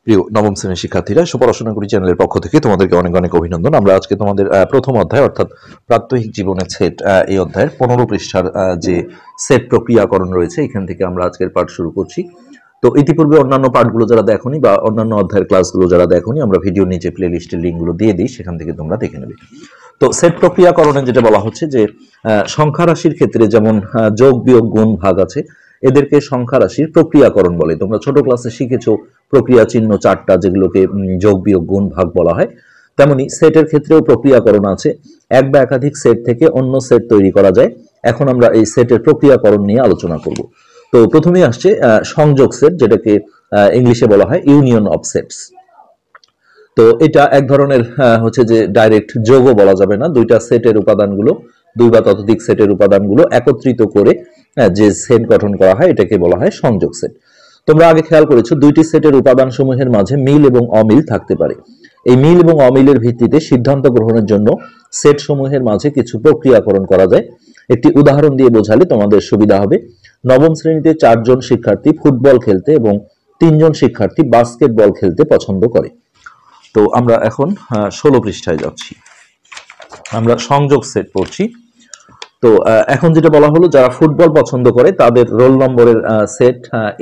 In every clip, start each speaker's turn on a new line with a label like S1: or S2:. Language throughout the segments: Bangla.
S1: প্রিয় নবম শ্রেণীর শিক্ষার্থীরা, সুপড়াশোনা করি চ্যানেলের পক্ষ থেকে তোমাদেরকে অনেক অনেক অভিনন্দন। আমরা আজকে তোমাদের প্রথম অধ্যায় অর্থাৎ প্রাত্যহিক জীবনের সেট, এই অধ্যায়ের 15 পৃষ্ঠার যে সেট প্রক্রিয়াকরণ রয়েছে এখান থেকে আমরা আজকের পাঠ শুরু করছি। তো ইতিপূর্বে অন্যান্য পাঠগুলো যারা দেখোনি বা অন্যান্য অধ্যায়ের ক্লাসগুলো যারা দেখোনি, আমরা ভিডিওর নিচে প্লে লিস্টের লিঙ্কগুলো দিয়ে দিই, সেখান থেকে তোমরা দেখে নেবে। তো সেট প্রক্রিয়াকরণে যেটা বলা হচ্ছে যে সংখ্যা রাশির ক্ষেত্রে যেমন যোগ বিয়োগ গুণ ভাগ আছে, এদেরকে সংখ্যা রাশির প্রক্রিয়াকরণ বলে। তোমরা ছোট ক্লাসে শিখেছো প্রক্রিয়া চিহ্ন চারটা, যেগুলোকে যোগ বিয়োগ গুণ ভাগ বলা হয়। তেমনি সেটের ক্ষেত্রেও প্রক্রিয়াকরণ আছে, এক বা একাধিক সেট থেকে অন্য সেট তৈরি করা যায়। এখন আমরা এই সেটের প্রক্রিয়াকরণ নিয়ে আলোচনা করব। তো প্রথমেই আসছে সংযোগ সেট, যেটাকে ইংলিশে বলা হয় ইউনিয়ন অফ সেটস। তো এটা এক ধরনের হচ্ছে যে ডাইরেক্ট যোগও বলা যাবে না, দুইটা সেটের উপাদানগুলো, দুই বা ততোধিক সেটের উপাদানগুলো একত্রিত করে যে সেট গঠন করা হয় এটাকে বলা হয় সংযোগ সেট। তোমরা আগে খেয়াল করেছো দুইটি সেটের উপাদান সমূহের মাঝে মিল এবং অমিল থাকতে পারে। এই মিল এবং অমিলের ভিত্তিতে সিদ্ধান্ত গ্রহণের জন্য সেট সমূহের মাঝে কিছু প্রক্রিয়াকরণ করা যায়। একটি উদাহরণ দিয়ে বোঝালে তোমাদের সুবিধা হবে। নবম শ্রেণীতে 4 জন শিক্ষার্থী ফুটবল খেলতে এবং 3 জন শিক্ষার্থী বাস্কেটবল খেলতে পছন্দ করে। তো আমরা এখন 16 পৃষ্ঠায় যাচ্ছি, আমরা সংযোগ সেট পড়ছি। তো এখন যেটা বলা হলো, যারা ফুটবল পছন্দ করে তাদের রোল নম্বরের সেট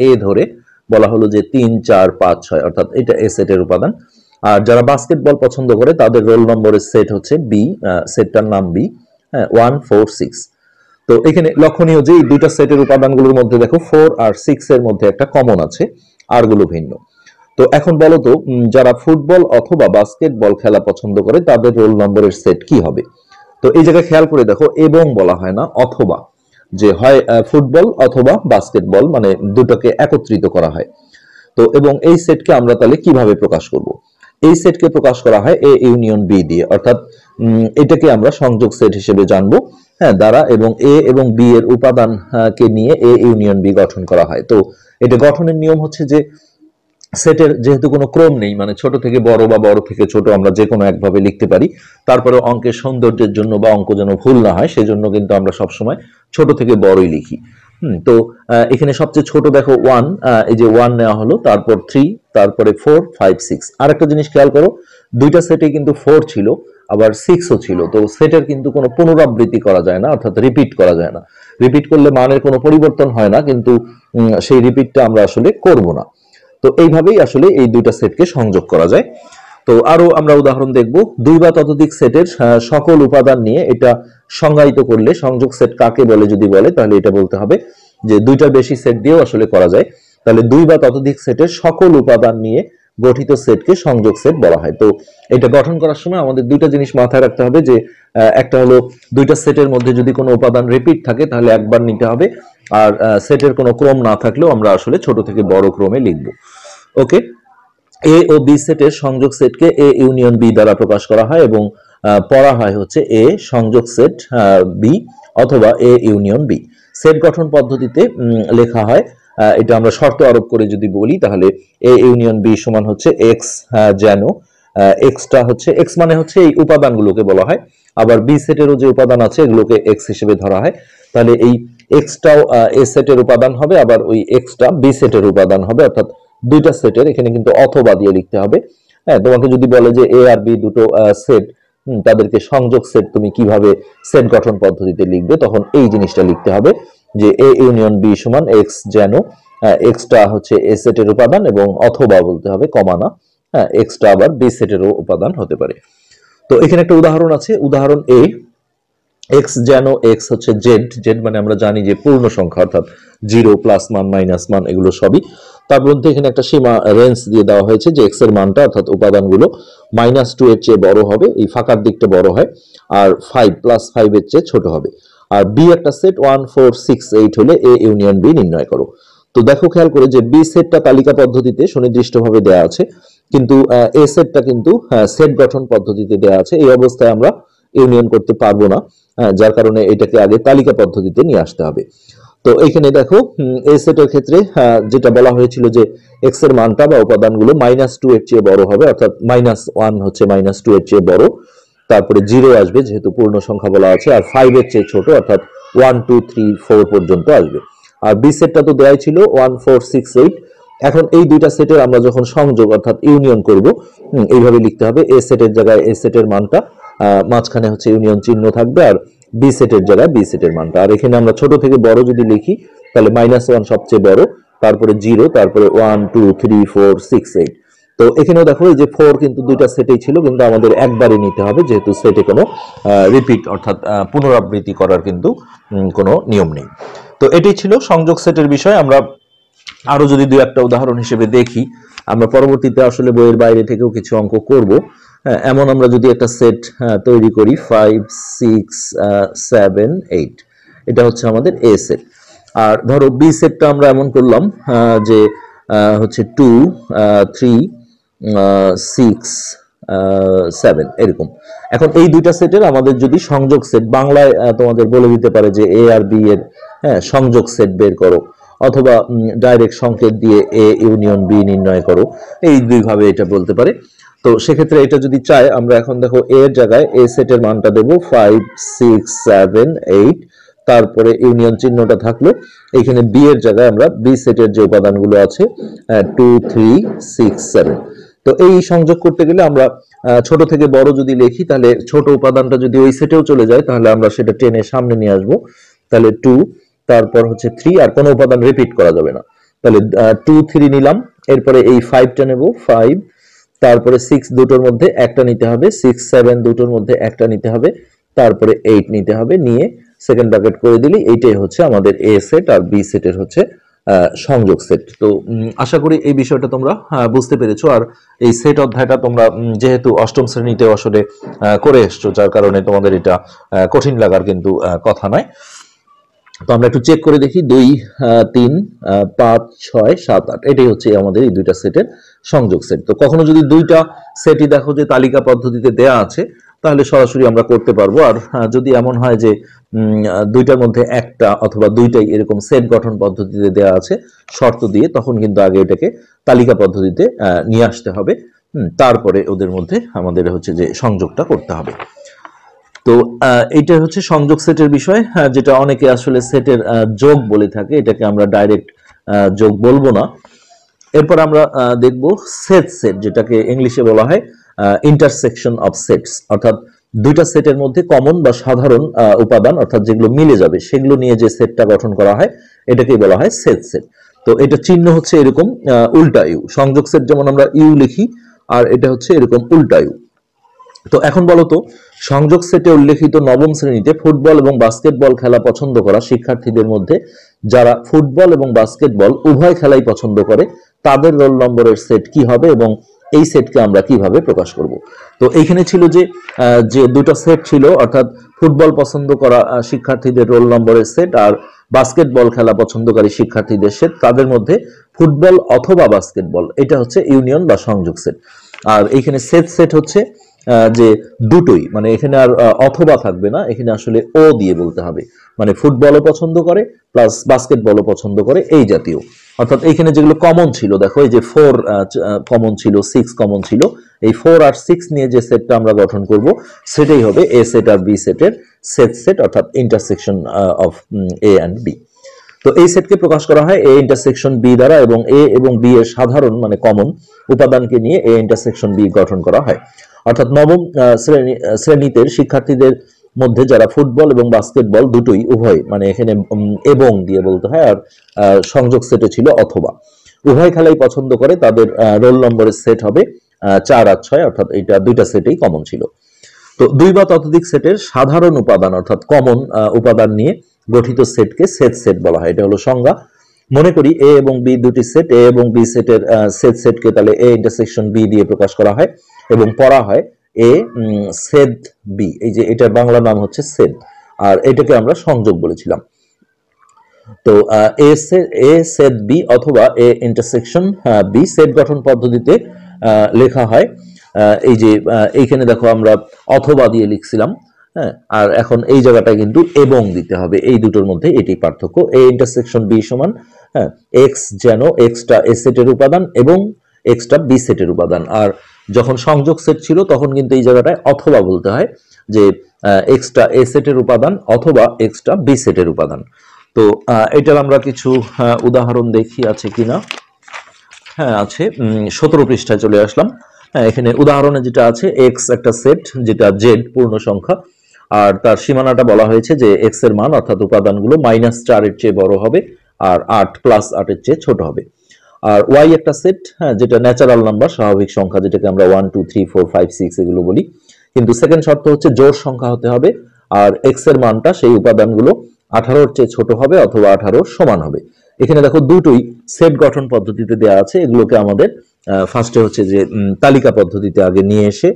S1: এ ধরে বলা হলো যে 3, 4, 5, 6, অর্থাৎ এটা এ সেটের উপাদান। আর যারা বাস্কেটবল পছন্দ করে তাদের রোল নম্বরের সেট হচ্ছে বি, সেটটার নাম বি, 1, 4, 6। তো এখানে লক্ষণীয় যে এই দুইটা সেটের উপাদানগুলোর মধ্যে দেখো 4 আর 6 এর মধ্যে একটা কমন আছে, আরগুলো ভিন্ন। তো এখন বলো তো, যারা ফুটবল অথবা বাস্কেটবল খেলা পছন্দ করে তাদের রোল নম্বরের সেট কি হবে? তো এই জায়গায় খেয়াল করে দেখো, এবং বলা হয় না, অথবা, যে হয় ফুটবল অথবা বাস্কেটবল, মানে দুটোকে একত্রিত করা হয়। তো এবং এই সেটকে আমরা তাহলে কিভাবে প্রকাশ করব? এই সেটকে প্রকাশ করা হয় এ ইউনিয়ন বি দিয়ে, অর্থাৎ এটাকে আমরা সংযোগ সেট হিসেবে জানবো। দ্বারা এবং এ এবং বি এর উপাদান কে নিয়ে এ ইউনিয়ন বি গঠন করা হয়। তো এটা গঠনের নিয়ম হচ্ছে যে সেটের যেহেতু কোনো ক্রম নেই, মানে ছোট থেকে বড় বা বড় থেকে ছোট আমরা যে কোনো একভাবে লিখতে পারি, তারপরে অঙ্কের সৌন্দর্যের জন্য বা অঙ্ক যেন ভুল না হয় সেজন্য কিন্তু আমরা সবসময় ছোট থেকে বড়ই লিখি। তো এখানে সবচেয়ে ছোট দেখো 1, এই যে 1 নেওয়া হলো, তারপর 3, তারপরে 4, 5, 6। আর একটা জিনিস খেয়াল করো, দুইটা সেটে কিন্তু 4 ছিল আবার 6ও ছিল। তো সেটের কিন্তু কোনো পুনরাবৃত্তি করা যায় না, অর্থাৎ রিপিট করা যায় না। রিপিট করলে মানের কোনো পরিবর্তন হয় না, কিন্তু সেই রিপিটটা আমরা আসলে করব না। তো এইভাবেই আসলে এই দুইটা সেটকে সংযোগ করা যায়। তো আরো আমরা উদাহরণ দেখব, দুই বা ততোধিক সেটের সকল উপাদান নিয়ে এটা সংজ্ঞায়িত করলে সংযোগ সেট কাকে বলে যদি বলে, তাহলে এটা বলতে হবে যে দুইটার বেশি সেট দিয়েও আসলে করা যায়। তাহলে দুই বা ততোধিক সেটের সকল উপাদান নিয়ে গঠিত সেটকে সংযোগ সেট বলা হয়। তো এটা গঠন করার সময় আমাদের দুইটা জিনিস মাথায় রাখতে হবে, যে একটা হলো দুইটা সেটের মধ্যে যদি কোনো উপাদান রিপিট থাকে তাহলে একবার নিতে হবে, আর সেটের কোনো ক্রম না থাকলেও আমরা আসলে ছোট থেকে বড় ক্রমে লিখব। ওকে, এ ও বি সেটের সংযোগ সেটকে এ ইউনিয়ন বি দ্বারা প্রকাশ করা হয় এবং পড়া হয় হচ্ছে এ সংযোগ সেট বি অথবা এ ইউনিয়ন বি। সেট গঠন পদ্ধতিতে লেখা হয়, এটা আমরা শর্ত আরোপ করে যদি বলি, তাহলে এ ইউনিয়ন বি সমান হচ্ছে এক্স, যেন এক্সটা হচ্ছে, এক্স মানে হচ্ছে এই উপাদানগুলোকে বলা হয়, আবার বি সেটেরও যে উপাদান আছে এগুলোকে এক্স হিসেবে ধরা হয়। তাহলে এই এক্সটাও এ সেটের উপাদান হবে, আবার ওই এক্সটা বি সেটের উপাদান হবে, অর্থাৎ দুইটা সেটের, এখানে কিন্তু অথবা দিয়ে লিখতে হবে। তোমাকে যদি বলে যে এ আর বি দুটো সেট, তাদেরকে সংযোগ সেট তুমি কিভাবে সেট গঠন পদ্ধতিতে লিখবে, তখন এই জিনিসটা লিখতে হবে যে এ ইউনিয়ন বি সমান এক্স, যেন এক্সটা হচ্ছে এ সেটের উপাদান, এবং অথবা বলতে হবে, কমা না, এক্সটা আবার বি সেটেরও উপাদান হতে পারে। তো এখানে একটা উদাহরণ আছে, উদাহরণ এ, এক্স যেন এক্স হচ্ছে জেড, জেড মানে আমরা জানি যে পূর্ণ সংখ্যা, অর্থাৎ 0, প্লাস মান, মাইনাস মান, এগুলো সবই। তার মধ্যে এখানে একটা সীমা রেঞ্জ দিয়ে দেওয়া হয়েছে যে এক্স এর মানটা, অর্থাৎ উপাদানগুলো -2 এর চেয়ে বড় হবে, এই ফাঁকার দিকটা বড় হয়, আর 5 + 5 এর চেয়ে ছোট হবে। আর বি একটা সেট 1, 4, 6, 8 হলে এ ইউনিয়ন বি নির্ণয় করো। তো দেখো খেয়াল করে যে বি সেটটা তালিকা পদ্ধতিতে সুনির্দিষ্টভাবে দেওয়া আছে, কিন্তু এ সেটটা কিন্তু সেট গঠন পদ্ধতিতে দেওয়া আছে। এই অবস্থায় আমরা ইউনিয়ন করতে পারবো না, যার কারণে এটাকে আগে তালিকা পদ্ধতিতে নিয়ে আসতে হবে। তো এখানে দেখো এই সেটের ক্ষেত্রে যেটা বলা হয়েছিল যে এক্স এর মানটা বা উপাদানগুলো -2 এর চেয়ে বড় হবে, অর্থাৎ -1 হচ্ছে -2 এর চেয়ে বড়, তারপরে 0 আসবে যেহেতু পূর্ণ সংখ্যা বলা আছে, আর 5 এর চেয়ে ছোট, অর্থাৎ 1, 2, 3, 4 পর্যন্ত আসবে। আর বি সেটটা তো দেয়াই ছিল 1, 4, 6, 8, এখন এই দুইটা সেটের আমরা যখন সংযোগ অর্থাৎ ইউনিয়ন করব, এইভাবে লিখতে হবে, এ সেটের জায়গায় এ সেটের মানটা, মাঝখানে হচ্ছে ইউনিয়ন চিহ্ন থাকবে, আর বি সেটের জায়গায় বি সেটের মানটা। আর এখানে আমরা ছোট থেকে বড় যদি লিখি তাহলে -1 সবচেয়ে বড়, তারপরে 0, তারপরে 1 2 3 4 6 8। তো এখানেও দেখো এই যে 4 কিন্তু দুইটা সেটেই ছিল, কিন্তু আমাদের একবারে নিতে হবে যেহেতু সেটে কোনো রিপিট অর্থাৎ পুনরাবৃত্তি করার কিন্তু কোনো নিয়ম নেই। তো এটাই ছিল সংযোগ সেটের বিষয়। আমরা আরো যদি দুই একটা উদাহরণ হিসেবে দেখি, আমরা পরবর্তীতে আসলে বইয়ের বাইরে থেকেও কিছু অঙ্ক করব। এমন আমরা যদি একটা সেট তৈরি করি 5 6 7 8, এটা হচ্ছে আমাদের এ সেট। আর ধরো বি সেটটা আমরা এমন করলাম যে হচ্ছে 2 3 6 7 এরকম। এখন এই দুইটা সেটের আমাদের যদি সংযোগ সেট বাংলায় তোমাদের বলে দিতে পারে যে এ আর বি এর সংযোগ সেট বের করো, অথবা ডাইরেক্ট সংকেত দিয়ে এ ইউনিয়ন বি নির্ণয় করো, এই দুইভাবে এটা বলতে পারে। তো সেক্ষেত্রে এটা যদি চাই, আমরা এখন দেখো এর জায়গায় এ সেটের মানটা দেবো 5 6 7 8, তারপরে ইউনিয়ন চিহ্নটা থাকলো। এখানে বি এর জায়গায় আমরা বি সেটের যে উপাদানগুলো আছে 2 3 6 7। তো এই সংযোগ করতে গেলে আমরা ছোট থেকে বড় যদি লিখি, তাহলে ছোট উপাদানটা যদি ওই সেটেও চলে যায় তাহলে আমরা সেটা টেনে সামনে নিয়ে আসবো। তাহলে 2, তারপর হচ্ছে 3, আর কোনো উপাদান রিপিট করা যাবে না। তাহলে 2 3 নিলাম, এরপরে এই 5টা নেব 5, তারপরে 6 দুটোর মধ্যে একটা নিতে হবে, 6 7 দুটোর মধ্যে একটা নিতে হবে, তারপরে 8 নিতে হবে, নিয়ে সেকেন্ড ব্র্যাকেট করে দিলি। এইটাই হচ্ছে আমাদের এ সেট, আর বি সেটের হচ্ছে সংযোগ সেট। তো আশা করি এই বিষয়টা তোমরা বুঝতে পেরেছো। আর এই সেট অধ্যায়টা তোমরা যেহেতু অষ্টম শ্রেণীতে আসলে করে এসছো, যার কারণে তোমাদের এটা কঠিন লাগার কিন্তু কথা নয়। তো আমরা একটু চেক করে দেখি, 2 3 5 6 7 8, এটাই হচ্ছে আমাদের এই দুইটা সেটের সংযোগ সেট। তো কখনো যদি দুইটা সেটই দেখো যে তালিকা পদ্ধতিতে দেয়া আছে, তাহলে সরাসরি আমরা করতে পারবো। আর যদি এমন হয় যে দুইটার মধ্যে একটা অথবা দুইটাই এরকম সেট গঠন পদ্ধতিতে দেয়া আছে শর্ত দিয়ে, তখন কিন্তু আগে এটাকে তালিকা পদ্ধতিতে নিয়ে আসতে হবে, তারপরে ওদের মধ্যে আমাদের হচ্ছে যে সংযোগটা করতে হবে। তো এইটা হচ্ছে সংযোগ সেটের বিষয়, যেটা অনেকে আসলে সেটের যোগ বলে থাকে, এটাকে আমরা ডাইরেক্ট যোগ বলবো না। এরপর আমরা দেখব সেট সেট, যেটাকে ইংলিশে বলা হয় ইন্টারসেকশন অফ সেটস, অর্থাৎ দুইটা সেটের মধ্যে কমন বা সাধারণ উপাদান অর্থাৎ যেগুলো মিলে যাবে সেগুলো নিয়ে যে সেটটা গঠন করা হয় এটাকেই বলা হয় সেট সেট। তো এটা চিহ্ন হচ্ছে এরকম উল্টা ইউ, সংযোগ সেট যেমন আমরা ইউ লিখি, আর এটা হচ্ছে এরকম উল্টা ইউ। তো এখন বলতো, সংযোগ সেটে উল্লেখিত নবম শ্রেণীতে ফুটবল এবং বাস্কেটবল খেলা পছন্দ করা শিক্ষার্থীদের মধ্যে যারা ফুটবল এবং বাস্কেটবল উভয় খেলাই পছন্দ করে তাদের রোল নম্বরের সেট কি হবে এবং এই সেটকে আমরা কিভাবে প্রকাশ করব। তো এইখানে ছিল যে যে দুটো সেট ছিল, অর্থাৎ ফুটবল পছন্দ করা শিক্ষার্থীদের রোল নম্বরের সেট আর বাস্কেটবল খেলা পছন্দকারী শিক্ষার্থীদের সেট, তাদের মধ্যে ফুটবল অথবা বাস্কেটবল এটা হচ্ছে ইউনিয়ন বা সংযোগ সেট। আর এইখানে সেট সেট হচ্ছে যে দুটোই, মানে এখানে আর অথবা থাকবে না, এখানে আসলে ও দিয়ে বলতে হবে, মানে ফুটবলও পছন্দ করে প্লাস বাস্কেটবলও পছন্দ করে এই জাতীয়। অর্থাৎ এইখানে যেগুলো কমন ছিল, দেখো এই যে 4 কমন ছিল, 6 কমন ছিল, এই 4 আর 6 নিয়ে যে সেটটা আমরা গঠন করব সেটাই হবে এ সেট আর বি সেটের সেট সেট, অর্থাৎ intersection of A and B. তো এই সেটকে প্রকাশ করা হয় এ ইন্টারসেকশন বি দ্বারা, এবং এ এবং বি এর সাধারণ মানে কমন উপাদানকে নিয়ে এ ইন্টারসেকশন বি গঠন করা হয়। অর্থাৎ নবম শ্রেণীতে শিক্ষার্থীদের মধ্যে যারা ফুটবল এবং বাস্কেটবল দুটোই উভয়, মানে এখানে এবং দিয়ে বলতে হয়, আর সংযোগ সেটে ছিল অথবা, উভয় খেলাই পছন্দ করে তাদের রোল নম্বরের সেট হবে 4 আর 6, অর্থাৎ এটা দুইটা সেটেই কমন ছিল। তো দুই বা ততোধিক সেটের সাধারণ উপাদান অর্থাৎ কমন উপাদান নিয়ে গঠিত সেটকে সেট সেট বলা হয়, এটা হলো সংজ্ঞা। মনে করি এ এবং বি দুটি সেট, এ এবং বি সেটের সেট সেটকে তাহলে এ ইন্টারসেকশন বি দিয়ে প্রকাশ করা হয় এবং পড়া হয় এ সেট বি, এই যে এটার বাংলা নাম হচ্ছে সেট, আর এটাকে আমরা সংযোগ বলেছিলাম। তো এ সেট বি অথবা এ ইন্টারসেকশন বি সেট গঠন পদ্ধতিতে লেখা হয়। এই যে এইখানে দেখো আমরা অথবা দিয়ে লিখছিলাম, হ্যাঁ, আর এখন এই জায়গাটায় কিন্তু এবং দিতে হবে, এই দুটোর মধ্যে এটি পার্থক্য। এ ইন্টারসেকশন বি সমান এক্স, যেন এক্সটা এ সেটের উপাদান এবং এক্সটা বি সেটের উপাদান। আর যখন সংযোগ সেট ছিল তখন কিন্তু এই জায়গাটায় অথবা বলতে হয়, যে এক্সটা এ সেটের উপাদান অথবা এক্সটা বি সেটের উপাদান। তো এটার আমরা কিছু উদাহরণ দেখি আছে কিনা। হ্যাঁ আছে, 17 পৃষ্ঠায় চলে আসলাম। হ্যাঁ, এখানে উদাহরণে যেটা আছে এক্স একটা সেট যেটা জেড পূর্ণ সংখ্যা, আর তার সীমানাটা বলা হয়েছে যে এক্স এর মান অর্থাৎ উপাদানগুলো -4 এর চেয়ে বড় হবে আর 8 + 8 এর চেয়ে ছোট হবে। আর ওয়াই একটা সেট, হ্যাঁ, যেটা ন্যাচারাল নাম্বার স্বাভাবিক সংখ্যা, যেটাকে আমরা 1 2 3 4 5 6 এগুলো বলি, কিন্তু সেকেন্ড শর্ত হচ্ছে জোড় সংখ্যা হতে হবে আর এক্স এর মানটা সেই উপাদানগুলো 18 এর চেয়ে ছোট হবে অথবা 18 সমান হবে। এখানে দেখো দুটোই সেট গঠন পদ্ধতিতে দেওয়া আছে, এগুলোকে আমাদের ফার্স্টে হচ্ছে যে তালিকা পদ্ধতিতে আগে নিয়ে এসে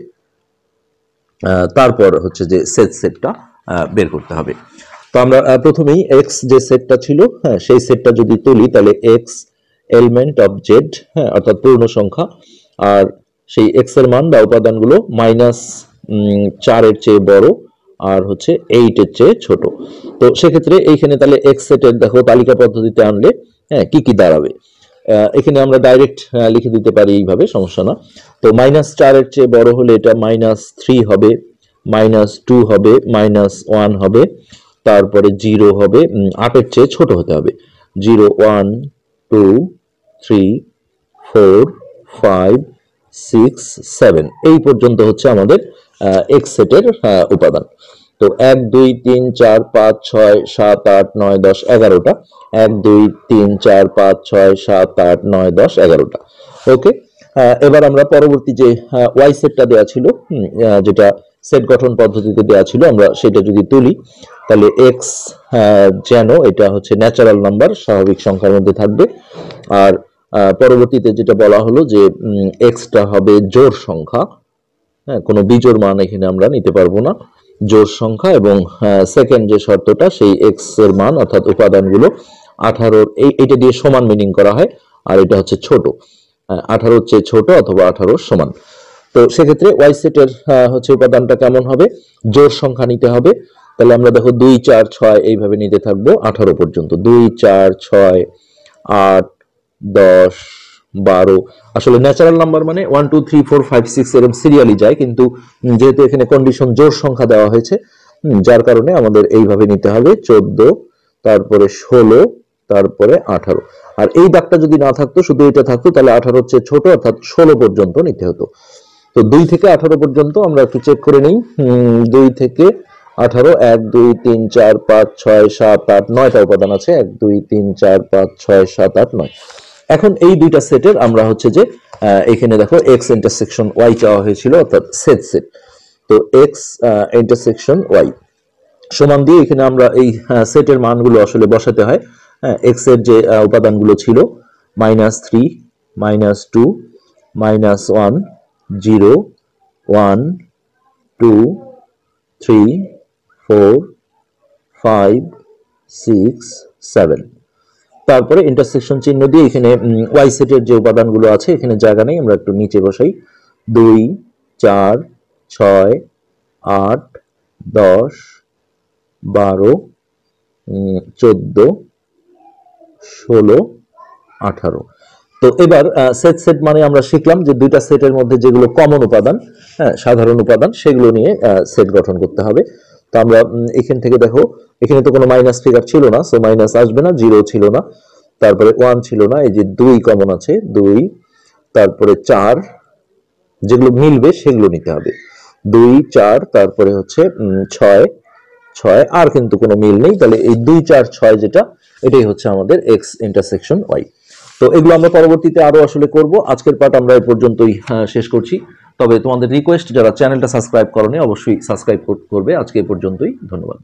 S1: তারপর হচ্ছে যে সেটটা বের করতে হবে। তো আমরা প্রথমেই এক্স যে সেটটা ছিল, হ্যাঁ, সেই সেটটা যদি তুলি তাহলে এক্স এলিমেন্ট অফ জেড, হ্যাঁ, অর্থাৎ পূর্ণ সংখ্যা, আর সেই এক্স এর মান বা উপাদানগুলো -4 এর চেয়ে বড় আর হচ্ছে 8 এর চেয়ে ছোট। তো সেক্ষেত্রে এইখানে তাহলে এক্স সেটের দেখো তালিকা পদ্ধতিতে আনলে হ্যাঁ কি কি দাঁড়াবে। এখানে আমরা ডাইরেক্ট লিখে দিতে পারি এইভাবে, সমস্যা না। তো -4 এর চেয়ে বড় হলে এটা -3 হবে, -2 হবে, -1 হবে, তারপরে 0 হবে, 8 এর চেয়ে ছোট হতে হবে, 0 1 2 3 4 5 6 7 এই পর্যন্ত হচ্ছে আমাদের এক্স সেটের উপাদান। তো 1 2 3 4 5 6 7 8 9 10 11টা, 1 2 3 4 5 6 7 8 9 10 11টা। ওকে, এবার আমরা পরবর্তী যে ওয়াই সেটটা দেওয়া ছিল, যেটা সেট গঠন পদ্ধতিতে দেওয়া ছিল, আমরা সেটা যদি তুলি তাহলে এক্স যেন এটা হচ্ছে ন্যাচারাল নাম্বার স্বাভাবিক সংখ্যার মধ্যে থাকবে, আর পরবর্তীতে যেটা বলা হলো যে এক্সটা হবে জোড় সংখ্যা, হ্যাঁ, কোনো বিজোড় মান এখানে আমরা নিতে পারবো না, জোড় সংখ্যা, এবং সেকেন্ড যে শর্তটা সেই এক্স এর মান অর্থাৎ উপাদানগুলো 18 এইটা দিয়ে সমান মিনিং করা হয়, আর এটা হচ্ছে ছোট, 18 চেয়ে ছোট অথবা 18 সমান। তো সেক্ষেত্রে ওয়াই সেটের হচ্ছে উপাদানটা কেমন হবে, জোড় সংখ্যা নিতে হবে। তাহলে আমরা দেখো 2 4 6 এইভাবে নিতে থাকবো 18 পর্যন্ত, 2 4 6 8 10 12। আসলে ন্যাচারাল নাম্বার মানে 1 2 3 4 5 6 এরকম সিরিয়ালি যায়, কিন্তু যেহেতু এখানে কন্ডিশন জোড় সংখ্যা দেওয়া হয়েছে, যার কারণে আমাদের এইভাবে নিতে হবে 14, তারপরে 16, তারপরে 18। আর এই দাগটা যদি না থাকতো, শুধু এটা থাকতো, তাহলে 18 চেয়ে ছোট অর্থাৎ 16 পর্যন্ত নিতে হতো। তো 2 থেকে 18 পর্যন্ত আমরা একটু চেক করে নিই। 2 থেকে 18, 1 2 3 4 5 6 7 8 9টা উপাদান আছে, 1 2 3 4 5 6 7 8 9। এখন এই দুইটা সেটের আমরা হচ্ছে যে এখানে দেখো এক্স ইন্টারসেকশন ওয়াই চাওয়া হয়েছিল, অর্থাৎ সেট। তো এক্স ইন্টারসেকশন ওয়াই সমান দিয়ে এখানে আমরা এই সেটের মানগুলো আসলে বসাতে হয়। হ্যাঁ, এক্স এর যে উপাদানগুলো ছিল -3 -2 -1 0 1 2 3 4 5 6 7, তারপরে ইন্টারসেকশন চিহ্ন দিয়ে এখানে ওয়াই সেটের যে উপাদানগুলো আছে এখানে জায়গা নেই, আমরা একটু নিচে বসাই। 2 4 6 8 10 12 14 16 18। তো এবার সেট মানে আমরা শিখলাম যে দুইটা সেটের মধ্যে যেগুলো কমন উপাদান, হ্যাঁ, সাধারণ উপাদান, সেগুলো নিয়ে সেট গঠন করতে হবে। তো আমরা এখান থেকে দেখো এখানে তো কোনো মাইনাস ফিগার ছিল না, সো মাইনাস আসবে না, 0 ছিল না, তারপরে 1 ছিল না, এই যে 2 কমন আছে 2, তারপরে 4, যেগুলো মিলবে সেগুলো নিতে হবে 2 4, তারপরে হচ্ছে 6 6, আর কিন্তু কোনো মিল নেই, তাহলে এই 2 4 6 যেটা, এটাই হচ্ছে আমাদের এক্স ইন্টারসেকশন ওয়াই। তো এগুলো আমরা পরবর্তীতে আরো আসলে করব। আজকের পার্ট আমরা এই পর্যন্তই শেষ করছি। তবে তোমাদের রিকোয়েস্ট, যারা চ্যানেলটা সাবস্ক্রাইব করোনি অবশ্যই সাবস্ক্রাইব করবে। আজকে এই পর্যন্তই, ধন্যবাদ।